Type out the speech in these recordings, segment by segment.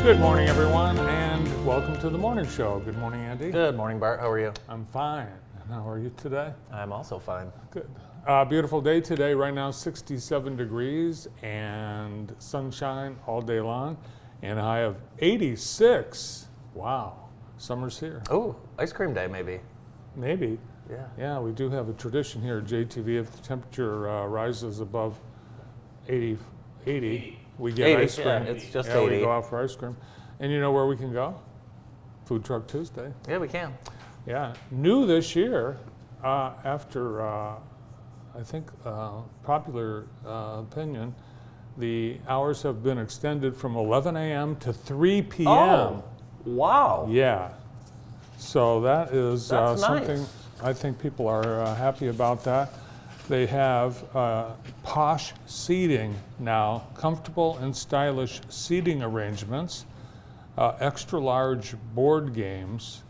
Good morning, everyone, and welcome to the morning show. Good morning, Andy. Good morning, Bart. How are you? I'm fine. And how are you today? I'm also fine. Good. Beautiful day today. Right now, 67 degrees and sunshine all day long, and a high of 86. Wow, summer's here. Oh, ice cream day, maybe. Maybe. Yeah. Yeah, we do have a tradition here at JTV. If the temperature rises above 80, we get 80, ice cream. yeah, it's just we 80. go out for ice cream. And you know where we can go? Food Truck Tuesday. Yeah, we can. Yeah, new this year, after I think popular opinion, the hours have been extended from 11 a.m. to 3 p.m. Oh, wow. Yeah, so that is That's something nice. I think people are happy about that. They have posh seating now, comfortable and stylish seating arrangements, extra large board games,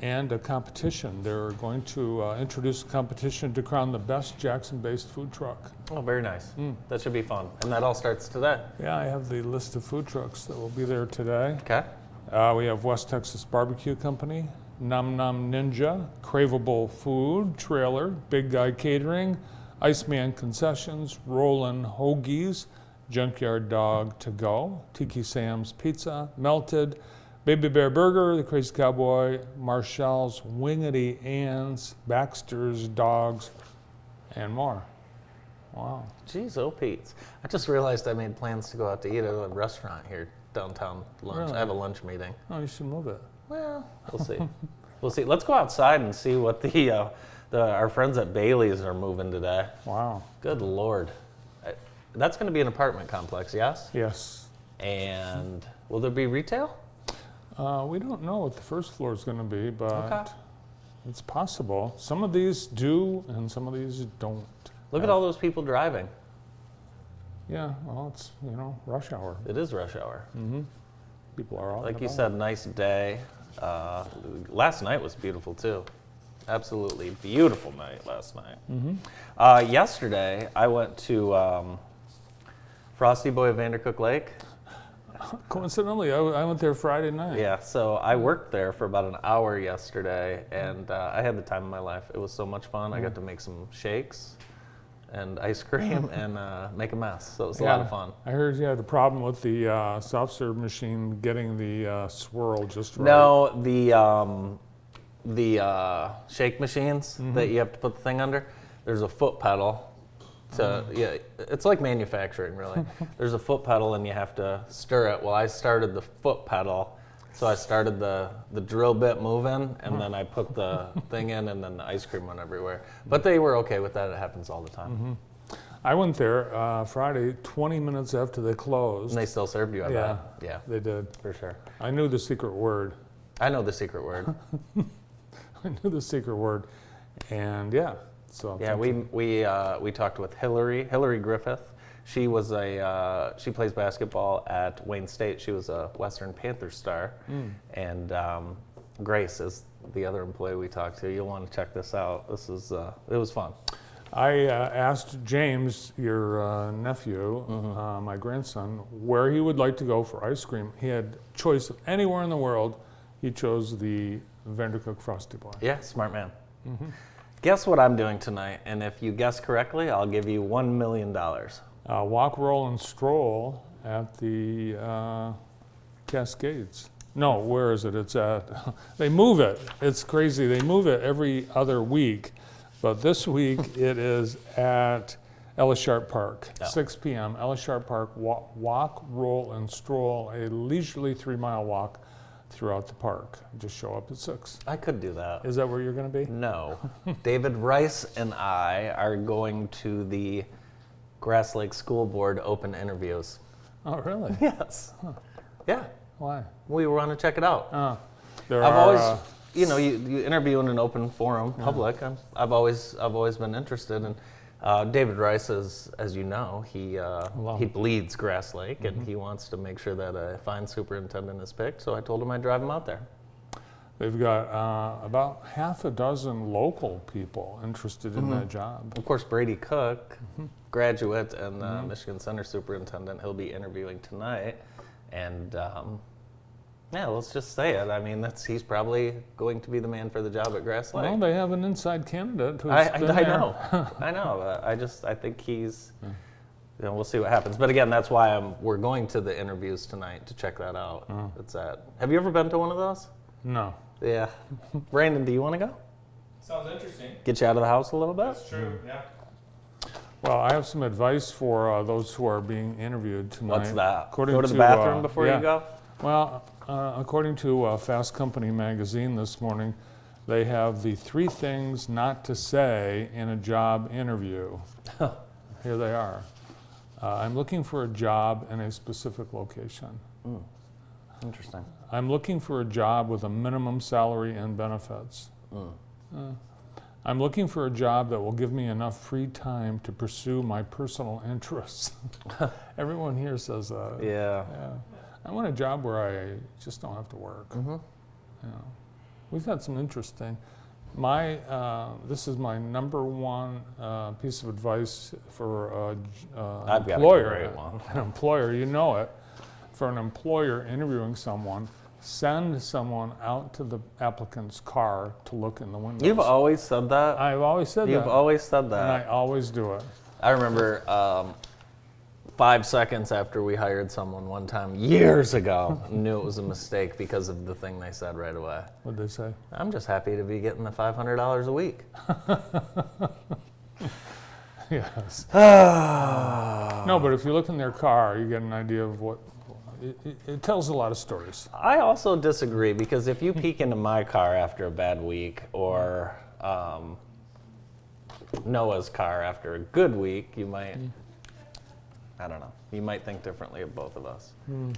and a competition. They're going to introduce a competition to crown the best Jackson-based food truck. Oh, very nice. That should be fun. And that all starts today. Yeah, I have the list of food trucks that will be there today. Okay. We have West Texas Barbecue Company, Num Num Ninja, Craveable Food Trailer, Big Guy Catering, Iceman Concessions, Rollin' Hoagies, Junkyard Dog To Go, Tiki Sam's Pizza, Melted, Baby Bear Burger, The Crazy Cowboy, Marshall's Wingity Ann's, Baxter's Dogs, and more. Wow. Jeez, oh Pete's. I just realized I made plans to go out to eat at a restaurant here downtown lunch. Really? I have a lunch meeting. Oh, you should move it. Well, we'll see. We'll see. Let's go outside and see what our friends at Bailey's are moving today. Wow. Good Lord. That's going to be an apartment complex, yes? Yes. And will there be retail? We don't know what the first floor is going to be, but Okay. it's possible. Some of these do, and some of these don't. Look at all those people driving. Yeah, well, it's, rush hour. It is rush hour. People are out. Like and you about. said, nice day. Last night was beautiful too. Absolutely beautiful night last night. Yesterday, I went to Frosty Boy of Vandercook Lake. Coincidentally, I went there Friday night. Yeah, so I worked there for about an hour yesterday, and I had the time of my life. It was so much fun. I got to make some shakes and ice cream and make a mess. So it was a lot of fun. I heard you had a problem with the soft serve machine getting the swirl just right. No, the shake machines that you have to put the thing under, there's a foot pedal. Yeah, it's like manufacturing, really. There's a foot pedal and you have to stir it. Well, I started the foot pedal, so I started the drill bit moving, and then I put the thing in, and then the ice cream went everywhere. But they were okay with that. It happens all the time. I went there Friday 20 minutes after they closed. And they still served you, I bet. Yeah, They did. for sure. I knew the secret word. I know the secret word. I knew the secret word. And yeah. So Yeah, we talked with Hillary Griffith. She was she plays basketball at Wayne State. She was a Western Panthers star, and Grace is the other employee we talked to. You'll want to check this out. This is it was fun. I asked James, your nephew, my grandson, where he would like to go for ice cream. He had choice of anywhere in the world. He chose the Vandercook Frosty Boy. Yeah, smart man. Guess what I'm doing tonight? And if you guess correctly, I'll give you $1 million. Walk, roll, and stroll at the Cascades. No, where is it? It's at. They move it. It's crazy. They move it every other week, but this week it is at Ellis Sharp Park, 6 p.m. Ellis Sharp Park. Walk, roll, and stroll. A leisurely 3-mile walk throughout the park. Just show up at 6. I could do that. Is that where you're going to be? No. David Rice and I are going to the Grass Lake School Board open interviews. Oh, really? Yes. Yeah. Why? We want to check it out. There I've are, always, you interview in an open forum, public. I've always been interested in. David Rice, as you know, he bleeds Grass Lake, and he wants to make sure that a fine superintendent is picked. So I told him I'd drive him out there. They've got about half a dozen local people interested in that job. Of course, Brady Cook, graduate and Michigan Center superintendent, he'll be interviewing tonight. And Yeah, let's just say it. I mean, he's probably going to be the man for the job at Grass Lake. Well, they have an inside candidate who's I been there. know. I know. I think he's. We'll see what happens. But again, that's why we're going to the interviews tonight to check that out. Have you ever been to one of those? No. Yeah. Brandon, do you want to go? Sounds interesting. Get you out of the house a little bit? That's true, yeah. Well, I have some advice for those who are being interviewed tonight. What's that? According Go to the to, bathroom before yeah. you go? Well, according to Fast Company magazine this morning, they have the 3 things not to say in a job interview. Here they are. I'm looking for a job in a specific location. Interesting. I'm looking for a job with a minimum salary and benefits. I'm looking for a job that will give me enough free time to pursue my personal interests. Everyone here says that. Yeah. I want a job where I just don't have to work. We've had some interesting. This is my number one piece of advice for an I've got a employer. great one. An employer, you know it. For an employer interviewing someone, send someone out to the applicant's car to look in the windows. You've always said that? I've always said that. You've always said And I that. always do it. I remember 5 seconds after we hired someone one time, years ago, knew it was a mistake because of the thing they said right away. What'd they say? I'm just happy to be getting the $500 a week. Yes. No, but if you look in their car, you get an idea of what. It tells a lot of stories. I also disagree because if you peek into my car after a bad week or Noah's car after a good week, you might, I don't know, you might think differently of both of us. You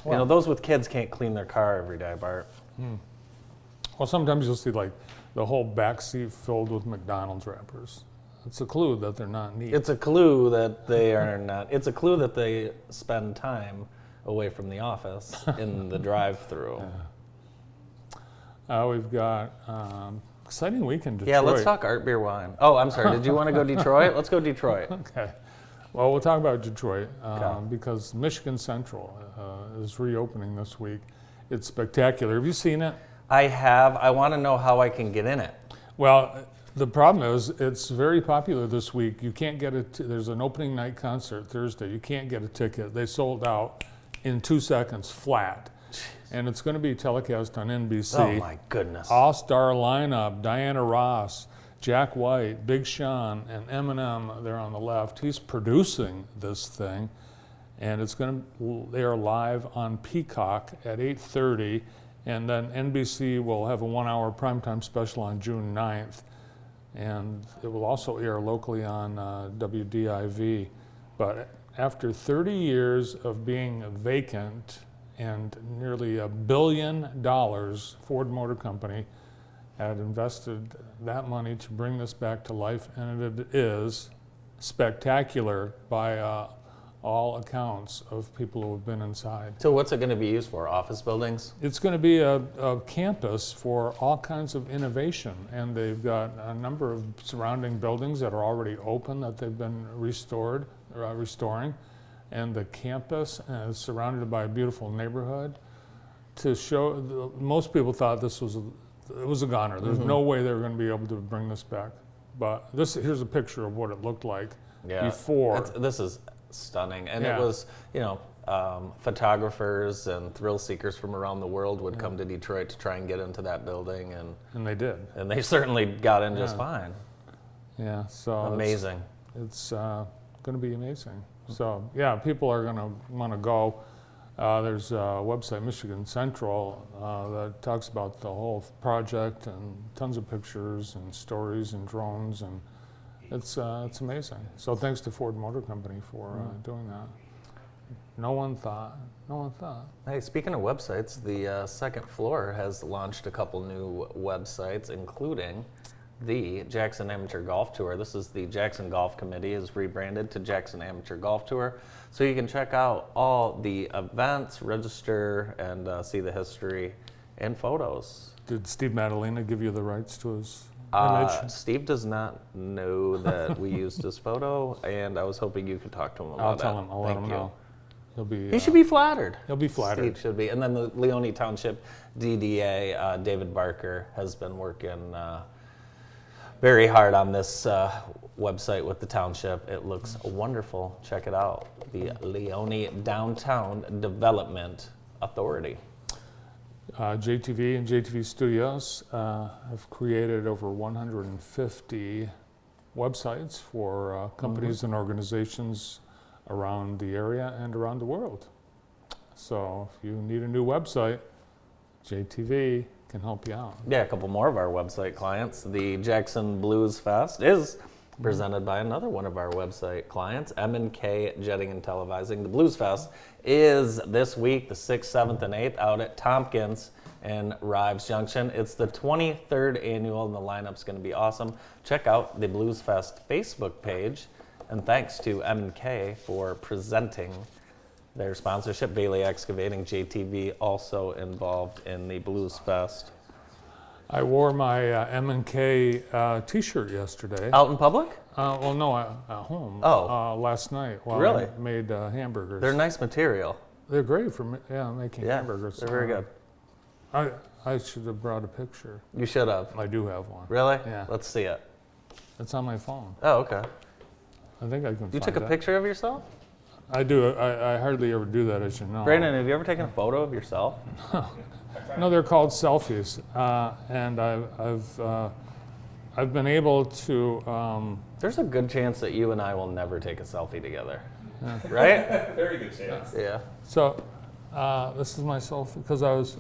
know, those with kids can't clean their car every day, Bart. Well, sometimes you'll see like the whole back seat filled with McDonald's wrappers. It's a clue that they're not neat. It's a clue that they are not, it's a clue that they spend time away from the office in the drive-through. We've got exciting week in Detroit. Yeah, let's talk art, beer, wine. Oh, I'm sorry. Did you want to go Detroit? Let's go Detroit. Okay. Well, we'll talk about Detroit Okay. because Michigan Central is reopening this week. It's spectacular. Have you seen it? I have. I want to know how I can get in it. Well, the problem is it's very popular this week. You can't get it. There's an opening night concert Thursday. You can't get a ticket. They sold out in 2 seconds flat. And it's going to be telecast on NBC. Oh my goodness. All-star lineup, Diana Ross, Jack White, Big Sean, and Eminem there on the left. He's producing this thing. And they are live on Peacock at 8:30. And then NBC will have a 1-hour primetime special on June 9th. And it will also air locally on WDIV. But after 30 years of being vacant and nearly $1 billion, Ford Motor Company had invested that money to bring this back to life, and it is spectacular by all accounts of people who have been inside. So what's it going to be used for? Office buildings? It's going to be a campus for all kinds of innovation, and they've got a number of surrounding buildings that are already open that they've been restoring, and the campus is surrounded by a beautiful neighborhood. To show, most people thought it was a goner. There's no way they were going to be able to bring this back. But here's a picture of what it looked like before. This is stunning. And Yeah. it was, photographers and thrill seekers from around the world would come to Detroit to try and get into that building, And they did. and they certainly got in just fine. Yeah, so Amazing. It's going to be amazing. So yeah, people are going to want to go. There's a website, Michigan Central, that talks about the whole project and tons of pictures and stories and drones, and it's amazing. So thanks to Ford Motor Company for doing that. No one thought. Hey, speaking of websites, the second floor has launched a couple new websites, including the Jackson Amateur Golf Tour. This is the Jackson Golf Committee is rebranded to Jackson Amateur Golf Tour. So you can check out all the events, register, and see the history and photos. Did Steve Madalena give you the rights to his image? Steve does not know that we used his photo, and I was hoping you could talk to him about I'll it. tell him. I'll let Thank him you. know. He should be flattered. He'll be flattered. Steve should be. And then the Leone Township DDA, David Barker, has been working very hard on this website with the township. It looks wonderful. Check it out. The Leone Downtown Development Authority. JTV and JTV Studios have created over 150 websites for companies and organizations around the area and around the world. So if you need a new website, JTV can help you out. Yeah, a couple more of our website clients. The Jackson Blues Fest is presented by another one of our website clients, M&K Jetting and Televising. The Blues Fest is this week, the 6th, 7th, and 8th, out at Tompkins in Rives Junction. It's the 23rd annual, and the lineup's going to be awesome. Check out the Blues Fest Facebook page, and thanks to M&K for presenting their sponsorship. Bailey Excavating, JTV, also involved in the Blues Fest. I wore my M&K T-shirt yesterday. Out in public? Well, no, at home. Oh. Last night while Really? I made hamburgers. They're nice material. They're great for making Yeah, hamburgers. they're very good. I should have brought a picture. You should have. I do have one. Really? Yeah. Let's see it. It's on my phone. Oh, okay. I think I can You find took a it. picture of yourself? I do. I hardly ever do that, as you know. Brandon, have you ever taken a photo of yourself? No, they're called selfies, and I've been able to. There's a good chance that you and I will never take a selfie together. Right? Very good chance. Yeah. So this is my selfie because I was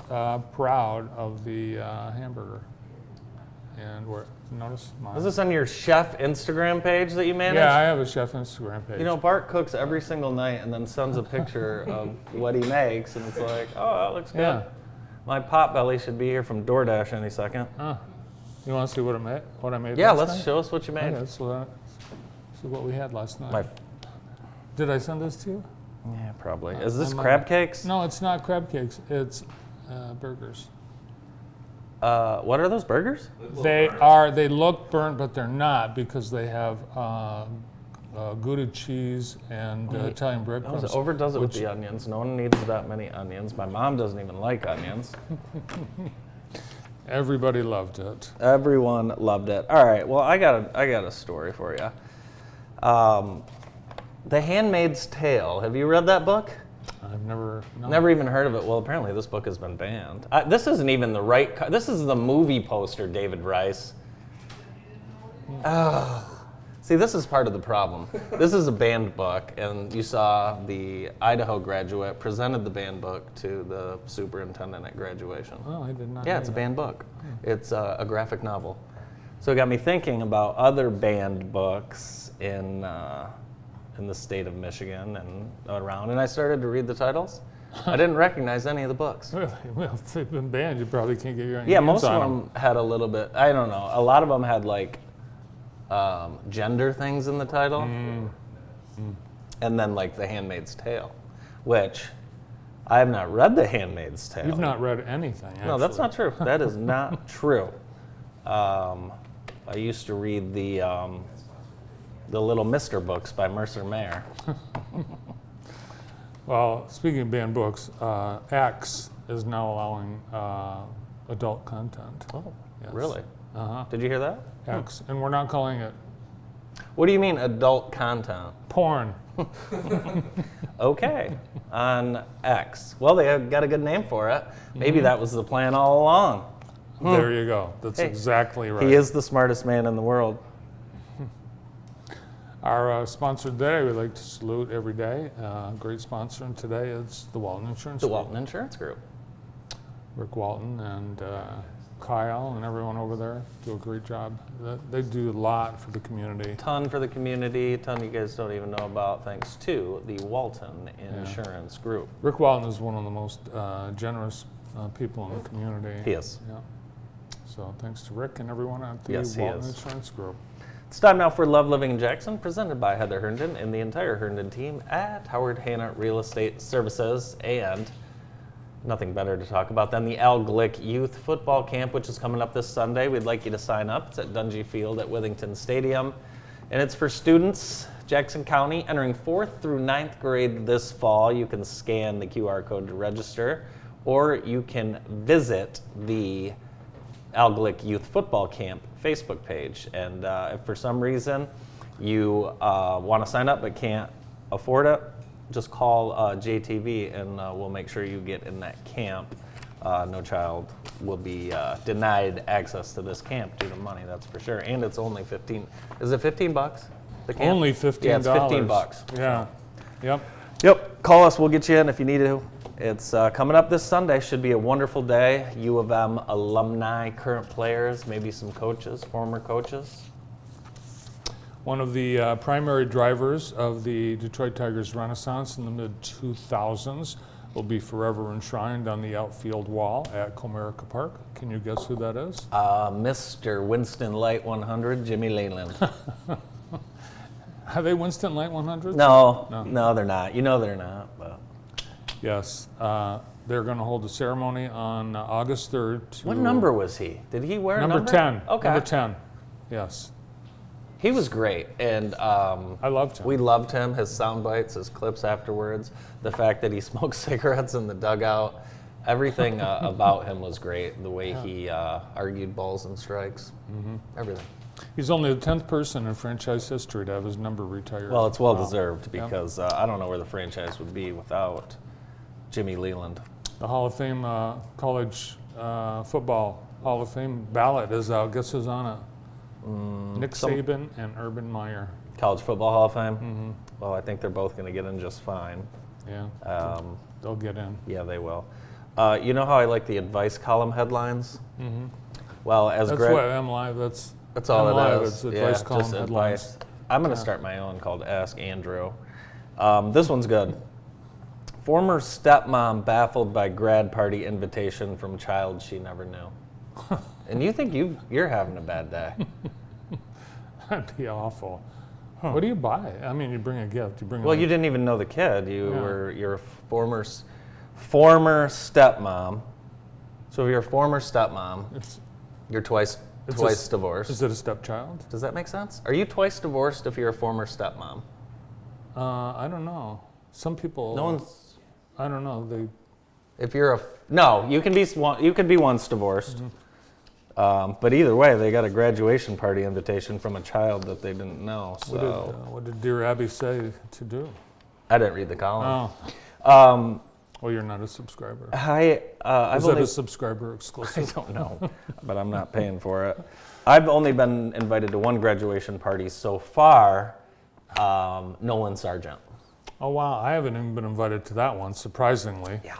proud of the hamburger. And notice mine. Is this on your chef Instagram page that you manage? Yeah, I have a chef Instagram page. You know, Bart cooks every single night and then sends a picture of what he makes, and it's like, oh, that looks good. Yeah. My potbelly should be here from DoorDash any second. You want to see what I made? Yeah, last let's night? show us what you made. Okay, so see what we had last night. My, Did I send this to you? yeah, probably. Is this I might- crab cakes? No, it's not crab cakes. It's burgers. What are those burgers? They look burnt, but they're not because they have Gouda cheese and Italian breadcrumbs. It overdoes it with which- the onions. No one needs that many onions. My mom doesn't even like onions. Everybody loved it. Everyone loved it. All right. Well, I got a story for you. The Handmaid's Tale. Have you read that book? I've never. No. Never even heard of it. Well, apparently this book has been banned. This isn't even the right. This is the movie poster, David Rice. See, this is part of the problem. This is a banned book, and you saw the Idaho graduate presented the banned book to the superintendent at graduation. Oh, I did not. Yeah, know it's a that. banned book. It's a graphic novel. So it got me thinking about other banned books in the state of Michigan and around, and I started to read the titles. I didn't recognize any of the books. Really? Well, if they've been banned, you probably can't get your Yeah, hands most on of them had a little bit, I don't know, a lot of them had like gender things in the title. And then like The Handmaid's Tale, which I have not read The Handmaid's Tale. You've not read anything. Actually. No, that's not true. That is not true. I used to read the Little Mister books by Mercer Mayer. Well, speaking of banned books, X is now allowing adult content. Oh, Yes. really? Uh-huh. Did you hear that? X, and we're not calling it What do you mean adult content? porn. Okay, on X. Well, they have got a good name for it. Maybe that was the plan all along. There you go. That's Hey, exactly right. He is the smartest man in the world. Our sponsor today, we like to salute every day. Great sponsor, and today is the Walton Insurance The Group. Walton Insurance Group. Rick Walton and Kyle and everyone over there do a great job. They do a lot for the community. Ton for the community, ton you guys don't even know about, thanks to the Walton Insurance Group. Rick Walton is one of the most generous people in the community. He is. Yeah. So thanks to Rick and everyone at the Yes, he Walton is. Insurance Group. It's time now for Love Living in Jackson, presented by Heather Herndon and the entire Herndon team at Howard Hanna Real Estate Services. And nothing better to talk about than the Al Glick Youth Football Camp, which is coming up this Sunday. We'd like you to sign up. It's at Dungy Field at Withington Stadium. And it's for students Jackson County, entering 4th through 9th grade this fall. You can scan the QR code to register, or you can visit the Alglick Youth Football Camp Facebook page. And if for some reason you want to sign up but can't afford it, just call JTV and we'll make sure you get in that camp. No child will be denied access to this camp due to money, that's for sure. And it's only 15. Is it 15 bucks? The camp? Only $15. Yeah, it's 15 bucks. Yeah. Yep. Yep. Call us. We'll get you in if you need to. It's coming up this Sunday. Should be a wonderful day. U of M alumni, current players, maybe some coaches, former coaches. One of the primary drivers of the Detroit Tigers Renaissance in the mid-2000s will be forever enshrined on the outfield wall at Comerica Park. Can you guess who that is? Mr. Winston Light 100, Jimmy Leyland. Are they Winston Light 100s? No, they're not. You know they're not. But. Yes. They're going to hold a ceremony on August 3rd. What number was he? Did he wear a number? Number 10. Okay. Number 10. Yes. He was great, and I loved him. we loved him. His sound bites, his clips afterwards, the fact that he smoked cigarettes in the dugout, everything about him was great. The way he argued balls and strikes, everything. He's only the 10th person in franchise history to have his number retired. Well, it's well Wow. deserved because I don't know where the franchise would be without Jimmy Leland. The Hall of Fame college football Hall of Fame ballot is out. Guess who's on it? Nick Saban and Urban Meyer. College Football Hall of Fame. Well, I think they're both going to get in just fine. Yeah, they'll get in. Yeah, they will. You know how I like the advice column headlines? Well, as That's Greg, what M Live. That's all M Live, it It's is. advice Yeah, column just headlines. advice. I'm going to start my own called Ask Andrew. This one's good. Former stepmom baffled by grad party invitation from child she never knew. And you think you're having a bad day. That'd be awful. What do you buy? I mean, you bring a gift. You bring. Well, you didn't even know the kid. You're a former stepmom. So if you're a former stepmom, you're twice divorced. Is it a stepchild? Does that make sense? Are you twice divorced if you're a former stepmom? I don't know. Some people. No one's. I don't know. They. If you're you can be once divorced. But either way, they got a graduation party invitation from a child that they didn't know. So What did Dear Abby say to do? I didn't read the column. Oh. Well, you're not a subscriber. I've Is only that a subscriber I exclusive? don't know, but I'm not paying for it. I've only been invited to one graduation party so far. Nolan Sargent. Oh wow, I haven't even been invited to that one, surprisingly. Yeah.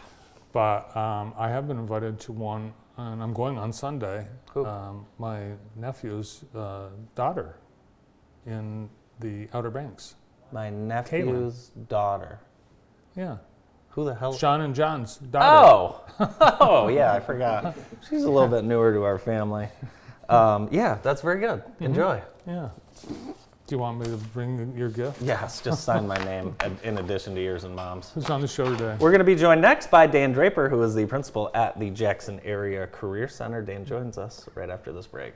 But I have been invited to one, and I'm going on Sunday. Who? My nephew's daughter in the Outer Banks. My nephew's daughter. Yeah. Who the hell? Sean and John's daughter. Oh, yeah, I forgot. She's a little bit newer to our family. Yeah, that's very good. Enjoy. Yeah. Do you want me to bring your gift? Yes, just sign my name in addition to yours and Mom's. Who's on the show today? We're going to be joined next by Dan Draper, who is the principal at the Jackson Area Career Center. Dan joins us right after this break.